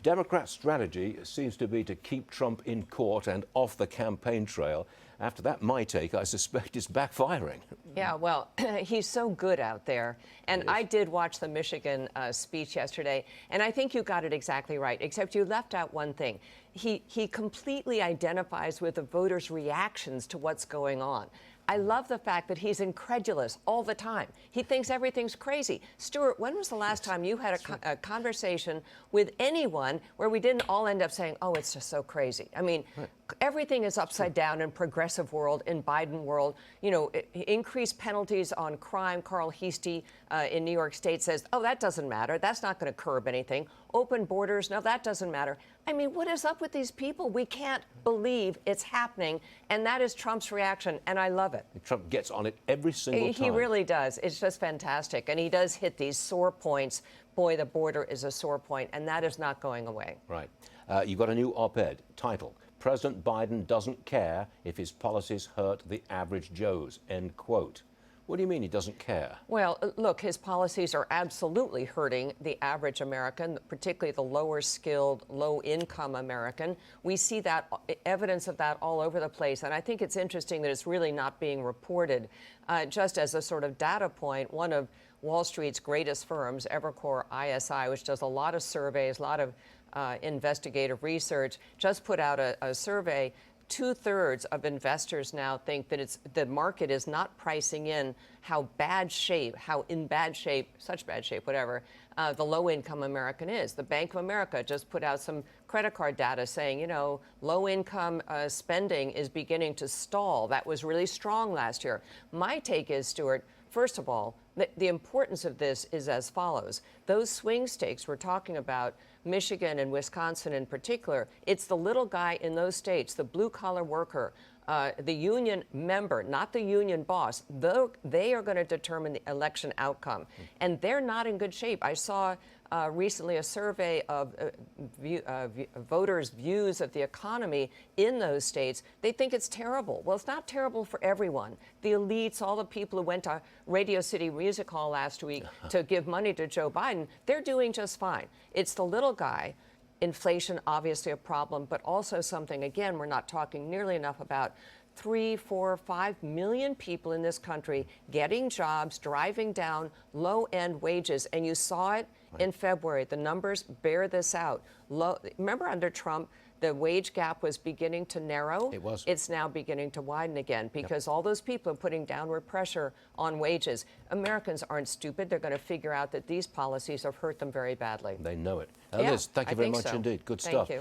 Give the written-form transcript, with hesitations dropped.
Democrat strategy seems to be to keep Trump in court and off the campaign trail. After that, my take, I suspect, is backfiring. Yeah, well, he's so good out there. And I did watch the Michigan speech yesterday, and I think you got it exactly right, except you left out one thing. He completely identifies with the voters' reactions to what's going on. I love the fact that he's incredulous all the time. He thinks everything's crazy. Stuart, when was the last time you had a conversation with anyone where we didn't all end up saying, oh, it's just so crazy? I mean, everything is upside down in progressive world, in Biden world. You know, increased penalties on crime. Carl Heastie in New York State says, oh, that doesn't matter. That's not going to curb anything. Open borders, no, that doesn't matter. I mean, what is up with these people? We can't believe it's happening, and that is Trump's reaction, and I love it. Trump gets on it every single time. He really does. It's just fantastic, and he does hit these sore points. Boy, the border is a sore point, and that is not going away. Right. You've got a new op-ed title, President Biden Doesn't Care If His Policies Hurt the Average Joes, end quote. What do you mean he doesn't care? Well, look, his policies are absolutely hurting the average American, particularly the lower skilled, low income American. We see that evidence of that all over the place. And I think it's interesting that it's really not being reported. Just as a sort of data point, one of Wall Street's greatest firms, Evercore ISI, which does a lot of surveys, a lot of investigative research, just put out a survey. 2/3 of investors now think that the market is not pricing in how in bad shape, such bad shape, whatever, the low-income American is. The Bank of America just put out some credit card data saying, you know, low-income spending is beginning to stall. That was really strong last year. My take is, Stuart, first of all, the importance of this is as follows. Those swing states we're talking about, Michigan and Wisconsin in particular, it's the little guy in those states, the blue-collar worker, the union member, not the union boss. They are going to determine the election outcome. And they're not in good shape. I saw recently a survey of voters' views of the economy in those states. They think it's terrible. Well, it's not terrible for everyone. The elites, all the people who went to Radio City Music Hall last week to give money to Joe Biden, they're doing just fine. It's the little guy. Inflation, obviously a problem, but also something, again, we're not talking nearly enough about. 3, 4, 5 million people in this country getting jobs, driving down low-end wages. And you saw it in February. The numbers bear this out. Remember under Trump, the wage gap was beginning to narrow. It was. It's now beginning to widen again because all those people are putting downward pressure on wages. Americans aren't stupid. They're going to figure out that these policies have hurt them very badly. They know it. Yeah, Liz, thank you very much indeed. Good stuff. Thank you.